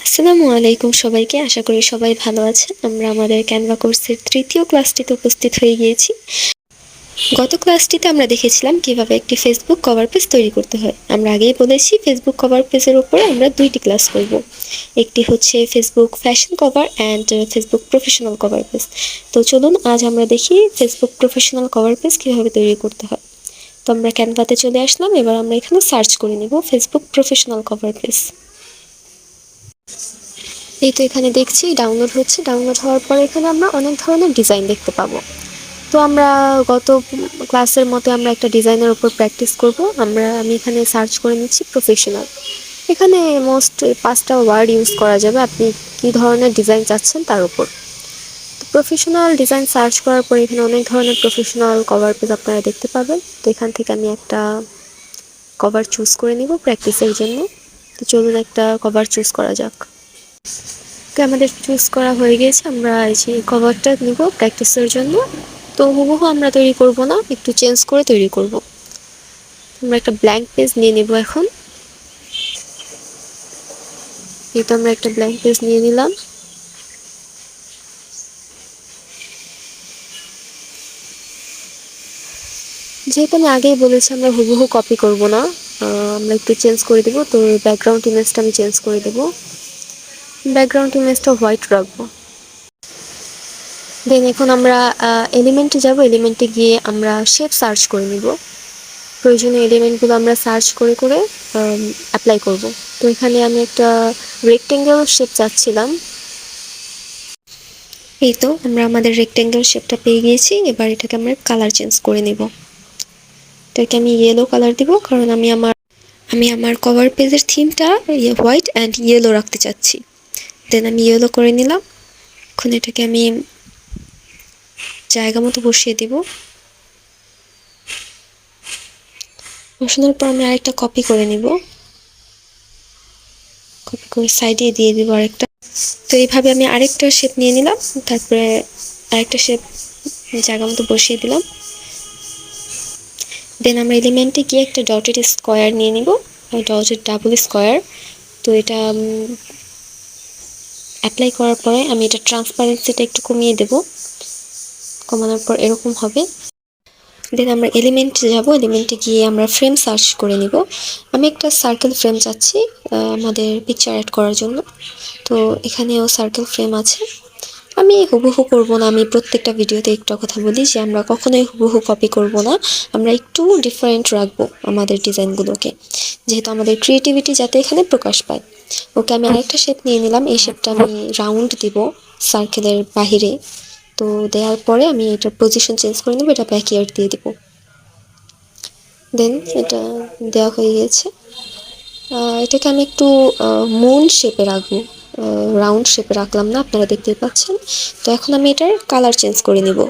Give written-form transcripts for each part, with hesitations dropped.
আসসালামু আলাইকুম সবাইকে। আশা করি সবাই ভালো আছেন। আমরা আমাদের ক্যানভা কোর্সের তৃতীয় ক্লাসটিতে উপস্থিত হয়ে গিয়েছি। গত ক্লাসটিতে আমরা দেখেছিলাম কিভাবে একটি ফেসবুক কভার পেজ তৈরি করতে হয়। আমরা আগেই বলেছি ফেসবুক কভার পেজের উপরে আমরা দুইটি ক্লাস করব। একটি হচ্ছে Facebook fashion cover and Facebook professional cover page. তো চলুন আজ আমরা দেখি ফেসবুক প্রফেশনাল কভার পেজ কীভাবে তৈরি করতে হয়। তো আমরা ক্যানভাতে চলে আসলাম। এবার আমরা এখানে সার্চ করে নেব ফেসবুক প্রফেশনাল কভার পেজ। এই তো এখানে দেখছি ডাউনলোড হচ্ছে। ডাউনলোড হওয়ার পর এখানে আমরা অনেক ধরনের ডিজাইন দেখতে পাবো। তো আমরা গত ক্লাসের মতো আমরা একটা ডিজাইনের উপর প্র্যাকটিস করব। আমি এখানে সার্চ করে নিচ্ছি প্রফেশনাল। এখানে মোস্ট 5টা ওয়ার্ড ইউজ করা যাবে আপনি কী ধরনের ডিজাইন চাচ্ছেন তার উপর। তো প্রফেশনাল ডিজাইন সার্চ করার পর এখানে অনেক ধরনের প্রফেশনাল কভার পেজ আপনারা দেখতে পাবেন। তো এখান থেকে আমি একটা কভার চুজ করে নিব প্র্যাকটিসের জন্য। তো চলুন একটা কভার চুজ করা যাক। তো আমাদের চুজ করা হয়ে গেছে। আমরা এই যে কভারটা নিব প্র্যাকটিসের জন্য। তো হুবহু আমরা তৈরি করব না, একটু চেঞ্জ করে তৈরি করব। আমরা একটা ব্ল্যাঙ্ক পেজ নিয়ে নেব এখন। এই তো আমরা একটা ব্ল্যাঙ্ক পেজ নিয়ে নিলাম। যেহেতু আমি আগেই বলেছি আমরা হুবহু কপি করব না, আমরা একটু চেঞ্জ করে দেব। তো ব্যাকগ্রাউন্ড ইমেজটা আমি চেঞ্জ করে দেব। ব্যাকগ্রাউন্ড ইমেজটা হোয়াইট রাখবো। দেন এখন আমরা এলিমেন্টে যাব। এলিমেন্টে গিয়ে আমরা শেপ সার্চ করে নিব। প্রয়োজনীয় এলিমেন্টগুলো আমরা সার্চ করে করে অ্যাপ্লাই করব। তো এখানে আমি একটা রেক্টেঙ্গেল শেপ চাচ্ছিলাম। এই তো আমরা আমাদের রেক্টেঙ্গেল শেপটা পেয়ে গিয়েছি। এবার এটাকে আমরা কালার চেঞ্জ করে নেব। এটাকে আমি ইয়েলো কালার দিব, কারণ আমি আমার কভার পেজের থিমটা হোয়াইট অ্যান্ড ইয়েলো রাখতে চাচ্ছি। দেন আমি ইয়েলো করে নিলাম। এখন এটাকে আমি জায়গা মতো বসিয়ে দিব। বসানোর পর আমি আরেকটা কপি করে নিব। কপি করে সাইডে দিয়ে দিব আরেকটা। তো এইভাবে আমি আরেকটা শেপ নিয়ে নিলাম। তারপরে আরেকটা শেপ জায়গা মতো বসিয়ে দিলাম। দেন আমরা এলিমেন্টে গিয়ে একটা ডটেড স্কোয়ার নিয়ে নিব, ডটেড ডাবল স্কোয়ার। তো এটা অ্যাপ্লাই করার পরে আমি এটা ট্রান্সপারেন্সিটা একটু কমিয়ে দেব। কমানোর পর এরকম হবে। দেন আমরা এলিমেন্টে যাব। এলিমেন্টে গিয়ে আমরা ফ্রেম সার্চ করে নিব। আমি একটা সার্কেল ফ্রেম চাচ্ছি আমাদের পিকচার অ্যাড করার জন্য। তো এখানেও সার্কেল ফ্রেম আছে। আমি হুবহু করব না। আমি প্রত্যেকটা ভিডিওতে একটা কথা বলি যে আমরা কখনোই হুবহু কপি করব না, আমরা একটু ডিফারেন্ট রাখবো আমাদের ডিজাইনগুলোকে, যেহেতু আমাদের ক্রিয়েটিভিটি যাতে এখানে প্রকাশ পায়। ওকে, আমি আরেকটা শেপ নিয়ে নিলাম। এই শেপটা আমি রাউন্ড দিব সার্কেলের বাহিরে। তো দেওয়ার পরে আমি এটার পজিশন চেঞ্জ করে নেব, এটা ব্যাকইয়ার্ড দিয়ে দিব। দেন এটা দেওয়া হয়ে গেছে। এটাকে আমি একটু মুন শেপে রাখবো, রাউন্ড শেপে রাখলাম না, আপনারা দেখতেই পাচ্ছেন। তো এখন আমি এটার কালার চেঞ্জ করে নিব।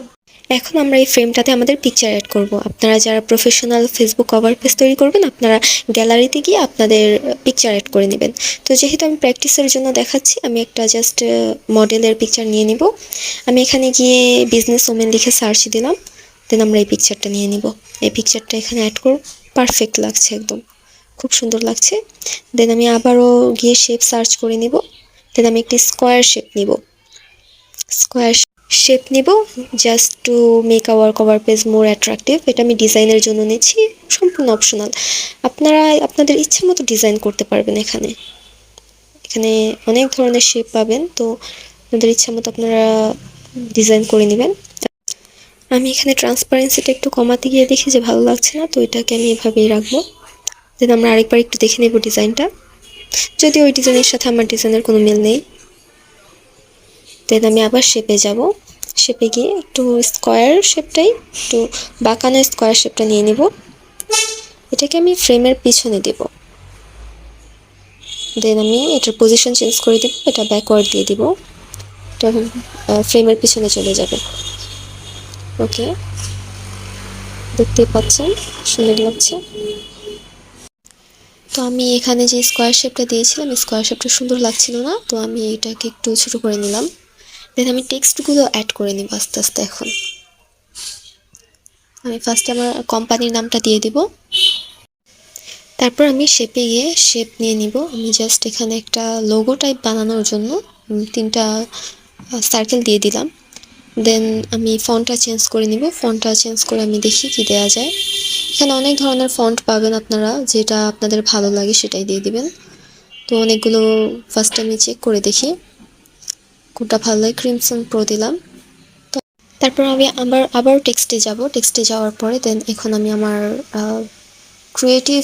এখন আমরা এই ফ্রেমটাতে আমাদের পিকচার অ্যাড করব। আপনারা যারা প্রফেশনাল ফেসবুক কভার পেজ তৈরি করবেন, আপনারা গ্যালারিতে গিয়ে আপনাদের পিকচার অ্যাড করে নেবেন। তো যেহেতু আমি প্র্যাকটিসের জন্য দেখাচ্ছি, আমি একটা জাস্ট মডেলের পিকচার নিয়ে নিব। আমি এখানে গিয়ে বিজনেস ওমেন লিখে সার্চ দিলাম। দেন আমরা এই পিকচারটা নিয়ে নিব। এই পিকচারটা এখানে অ্যাড করব। পারফেক্ট লাগছে, একদম খুব সুন্দর লাগছে। দেন আমি আবারও গিয়ে শেপ সার্চ করে নিব। দেন আমি একটি স্কোয়ার শেপ নিব। স্কোয়ার শেপ নিব just to make our cover page more attractive. এটা আমি ডিজাইনের জন্য নিচ্ছি, সম্পূর্ণ অপশনাল। আপনারা আপনাদের ইচ্ছা মতো ডিজাইন করতে পারবেন। এখানে এখানে অনেক ধরনের শেপ পাবেন। তো আপনাদের ইচ্ছা মতো আপনারা ডিজাইন করে নেবেন। আমি এখানে ট্রান্সপারেন্সিটা একটু কমাতে গিয়ে দেখি যে ভালো লাগছে না, তো এটাকে আমি এভাবেই রাখবো। দেন আমরা আরেকবার একটু দেখে নেব ডিজাইনটা, যদি ওই ডিজাইনের সাথে আমার ডিজাইনের কোনো মিল নেই। দেন আমি আবার শেপে যাব। শেপে গিয়ে একটু স্কোয়ার শেপটাই, একটু বাঁকানো স্কোয়ার শেপটা নিয়ে নেব। এটাকে আমি ফ্রেমের পিছনে দেব। দেন আমি এটার পজিশন চেঞ্জ করে দেব, এটা ব্যাকওয়ার্ড দিয়ে দিব। এটা ফ্রেমের পিছনে চলে যাবে। ওকে, দেখতেই পাচ্ছেন সুন্দর লাগছে। তো আমি এখানে যে স্কোয়ার শেপটা দিয়েছিলাম, স্কোয়ার শেপটা সুন্দর লাগছিল না, তো আমি এটাকে একটু ছোট করে নিলাম। দেন আমি টেক্সটগুলো অ্যাড করে নিব আস্তে আস্তে। এখন আমি ফার্স্টে আমার কোম্পানির নামটা দিয়ে দিব। তারপর আমি শেপে গিয়ে শেপ নিয়ে নিব। আমি জাস্ট এখানে একটা লোগো টাইপ বানানোর জন্য 3টা সার্কেল দিয়ে দিলাম। দেন আমি ফন্টটা চেঞ্জ করে নিব। ফন্টটা চেঞ্জ করে আমি দেখি কি দেওয়া যায়। এখানে অনেক ধরনের ফন্ট পাবেন আপনারা, যেটা আপনাদের ভালো লাগে সেটাই দিয়ে দিবেন। তো অনেকগুলো ফার্স্ট আমি চেক করে দেখি কোনটা ভালো লাগে। ক্রিমসন প্রো দিলাম। তো তারপর আমি আবার টেক্সটে যাব। টেক্সটে যাওয়ার পরে দেন এখন আমি আমার ক্রিয়েটিভ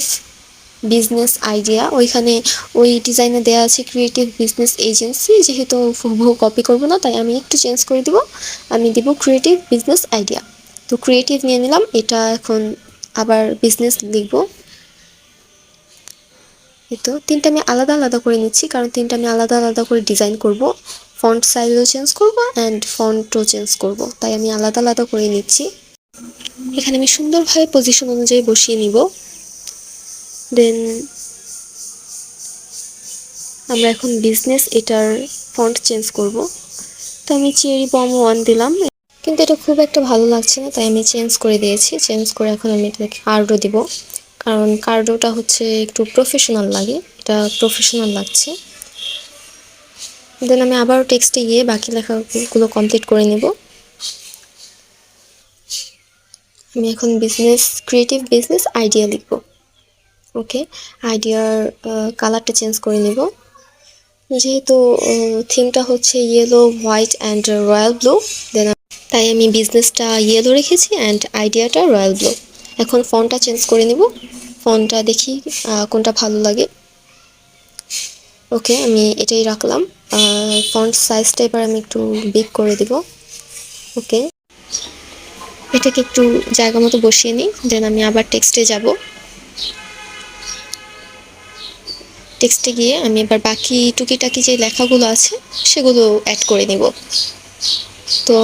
বিজনেস আইডিয়া, ওইখানে ওই ডিজাইনে দেওয়া আছে ক্রিয়েটিভ বিজনেস এজেন্সি, যেহেতু হুবহু কপি করব না তাই আমি একটু চেঞ্জ করে দিব। আমি দিব ক্রিয়েটিভ বিজনেস আইডিয়া। তো ক্রিয়েটিভ নিয়ে নিলাম। এটা এখন আবার বিজনেস লিখব। এই তো 3টা আমি আলাদা আলাদা করে নিচ্ছি, কারণ 3টা আমি আলাদা আলাদা করে ডিজাইন করব। ফন্ট সাইজও চেঞ্জ করব অ্যান্ড ফন্টও চেঞ্জ করব, তাই আমি আলাদা আলাদা করে নিচ্ছি। এখানে আমি সুন্দরভাবে পজিশন অনুযায়ী বসিয়ে নিব। দেন আমরা এখন বিজনেস এটার ফন্ট চেঞ্জ করব। তো আমি চেরি বম 1 দিলাম, কিন্তু এটা খুব একটা ভালো লাগছে না তাই আমি চেঞ্জ করে দিয়েছি। চেঞ্জ করে এখন আমি এটাকে কার্ডও দিব, কারণ কার্ডোটা হচ্ছে একটু প্রফেশনাল লাগে, এটা প্রফেশনাল লাগছে। দেন আমি আবারও টেক্সটে গিয়ে বাকি লেখাগুলো কমপ্লিট করে নেব। আমি এখন ক্রিয়েটিভ বিজনেস আইডিয়া লিখব। ওকে, আইডিয়ার কালারটা চেঞ্জ করে নেব। যেহেতু থিমটা হচ্ছে yellow, white and royal blue, then তাই আমি বিজনেসটা ইয়েলো রেখেছি অ্যান্ড আইডিয়াটা রয়্যাল ব্লু। এখন ফন্টটা চেঞ্জ করে নিব। ফন্টটা দেখি কোনটা ভালো লাগে। ওকে, আমি এটাই রাখলাম। ফন্ট সাইজটা এবার আমি একটু বিগ করে দিব। ওকে, এটাকে একটু জায়গা মতো বসিয়ে নিই। দেন আমি আবার টেক্সটে যাব। টেক্সটে গিয়ে আমি এবার বাকি টুকিটাকি যে লেখাগুলো আছে সেগুলো অ্যাড করে নিব। তো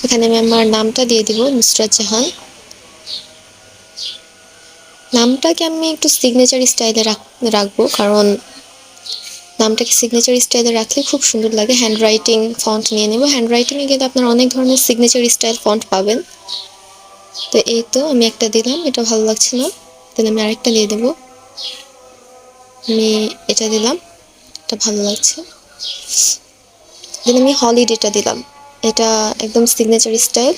এখানে আমি আমার নামটা দিয়ে দিব, নুসরাত জাহান। নামটাকে আমি একটু সিগনেচার স্টাইলে রাখবো, কারণ নামটাকে সিগনেচার স্টাইলে রাখলে খুব সুন্দর লাগে। হ্যান্ড রাইটিং ফন্ট নিয়ে নেব। হ্যান্ড রাইটিংয়ে গেলে আপনারা অনেক ধরনের সিগনেচার স্টাইল ফন্ট পাবেন। তো এই তো আমি একটা দিলাম, এটা ভালো লাগছে না, তাহলে আমি আরেকটা দিয়ে দেবো। আমি এটা দিলাম, এটা ভালো লাগছে। দেন আমি হলিডেটা দিলাম, এটা একদম সিগনেচার স্টাইল।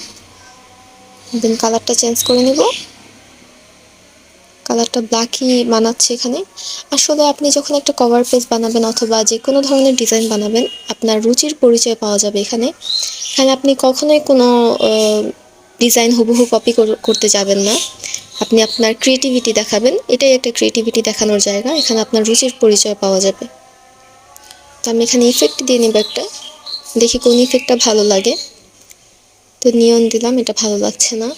দেন কালারটা চেঞ্জ করে নেব। কালারটা ব্ল্যাকই বানাচ্ছে এখানে। আসলে আপনি যখন একটা কভার পেজ বানাবেন অথবা যে কোনো ধরনের ডিজাইন বানাবেন, আপনার রুচির পরিচয় পাওয়া যাবে এখানে। এখানে আপনি কখনোই কোনো ডিজাইন হুবহু কপি করতে যাবেন না। আপনি আপনার ক্রিয়েটিভিটি দেখাবেন, এটাই একটা ক্রিয়েটিভিটি দেখানোর জায়গা। এখানে আপনার রুচির পরিচয় পাওয়া যাবে। তো আমি এখানে ইফেক্ট দিয়ে নেব একটা, দেখি কোন ইফেক্টটা ভালো লাগে। তো নিয়ন দিলাম, এটা ভালো লাগছে না।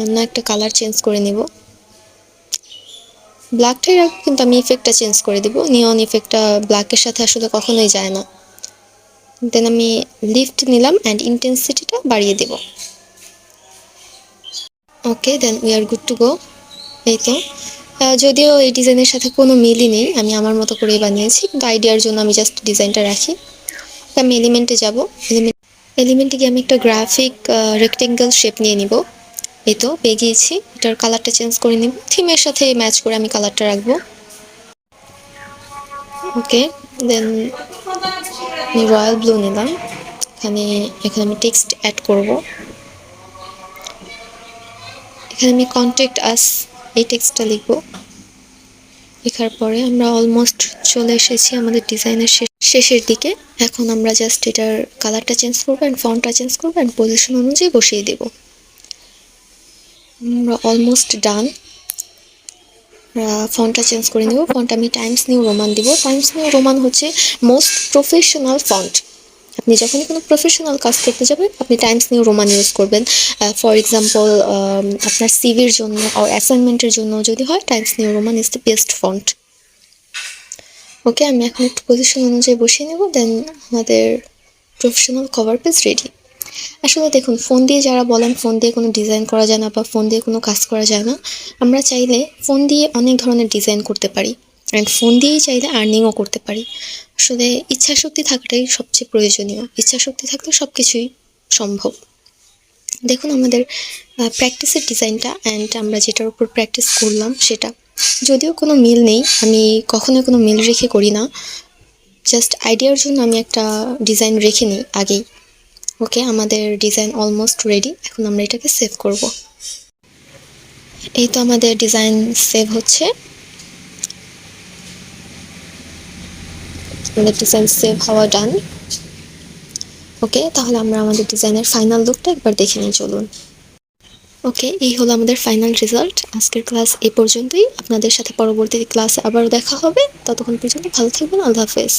অন্য একটা কালার চেঞ্জ করে নেব। ব্ল্যাকটাই রাখবো, কিন্তু আমি ইফেক্টটা চেঞ্জ করে দিব। নিয়ন ইফেক্টটা ব্ল্যাকের সাথে আসলে কখনোই যায় না। দেন আমি লিফট নিলাম অ্যান্ড ইন্টেন্সিটিটা বাড়িয়ে দেব। Okay, then we are good to go. এই তো যদিও এই ডিজাইনের সাথে কোনো মিলই নেই, আমি আমার মতো করেই বানিয়েছি, কিন্তু আইডিয়ার জন্য আমি জাস্ট ডিজাইনটা রাখি। আমি এলিমেন্টে যাব। এলিমেন্টে গিয়ে আমি একটা গ্রাফিক রেক্টেঙ্গেল শেপ নিয়ে নিব। এই তো পেয়ে গিয়েছি। এটার কালারটা চেঞ্জ করে নিব, থিমের সাথে ম্যাচ করে আমি কালারটা রাখবো। ওকে, দেন আমি রয়্যাল ব্লু নিলাম। এখন আমি টেক্সট অ্যাড করব। এখানে আমি কন্ট্যাক্ট আস এই টেক্সটটা লিখব। লেখার পরে আমরা অলমোস্ট চলে এসেছি আমাদের ডিজাইনের শেষের দিকে। এখন আমরা জাস্ট এটার কালারটা চেঞ্জ করবো অ্যান্ড ফন্টটা চেঞ্জ করবো অ্যান্ড পজিশন অনুযায়ী বসিয়ে দেব। আমরা অলমোস্ট ডান। ফন্টটা চেঞ্জ করে নেব। ফন্ট আমি টাইমস নিউ রোমান দিব। টাইমস নিউ রোমান হচ্ছে মোস্ট প্রফেশনাল ফন্ট। আপনি যখনই কোনো প্রফেশনাল কাজ করতে যাবেন আপনি টাইমস নিউ রোমান ইউজ করবেন। ফর এক্সাম্পল আপনার সিভির জন্য আর অ্যাসাইনমেন্টের জন্য যদি হয়, Times New Roman is the best font. Okay, আমি এখন একটু পজিশন অনুযায়ী বসিয়ে নেব। দেন আমাদের প্রফেশনাল কভার পেজ রেডি। আসলে দেখুন, ফোন দিয়ে যারা বলেন ফোন দিয়ে কোনো ডিজাইন করা যায় না বা ফোন দিয়ে কোনো কাজ করা যায় না, আমরা চাইলে ফোন দিয়ে অনেক ধরনের ডিজাইন করতে পারি অ্যান্ড ফোন দিয়েই চাইলে আর্নিংও করতে পারি। আসলে ইচ্ছাশক্তি থাকাটাই সবচেয়ে প্রয়োজনীয়। ইচ্ছাশক্তি থাকলে সব কিছুই সম্ভব। দেখুন আমাদের প্র্যাকটিসের ডিজাইনটা অ্যান্ড আমরা যেটার উপর প্র্যাকটিস করলাম সেটা। যদিও কোনো মিল নেই, আমি কখনোই কোনো মিল রেখে করি না, জাস্ট আইডিয়ার জন্য আমি একটা ডিজাইন রেখে নিই আগেই। ওকে, আমাদের ডিজাইন অলমোস্ট রেডি। এখন আমরা এটাকে সেভ করব। এই তো আমাদের ডিজাইন সেভ হচ্ছে। আমাদের ডিজাইন সেভ হওয়া ডান। ওকে, তাহলে আমরা আমাদের ডিজাইনের ফাইনাল লুকটা একবার দেখে নিই, চলুন। ওকে, এই হলো আমাদের ফাইনাল রেজাল্ট। আজকের ক্লাস এ পর্যন্তই। আপনাদের সাথে পরবর্তী ক্লাসে আবারও দেখা হবে। ততক্ষণ পর্যন্ত ভালো থাকবেন। আল্লাহ হাফেজ।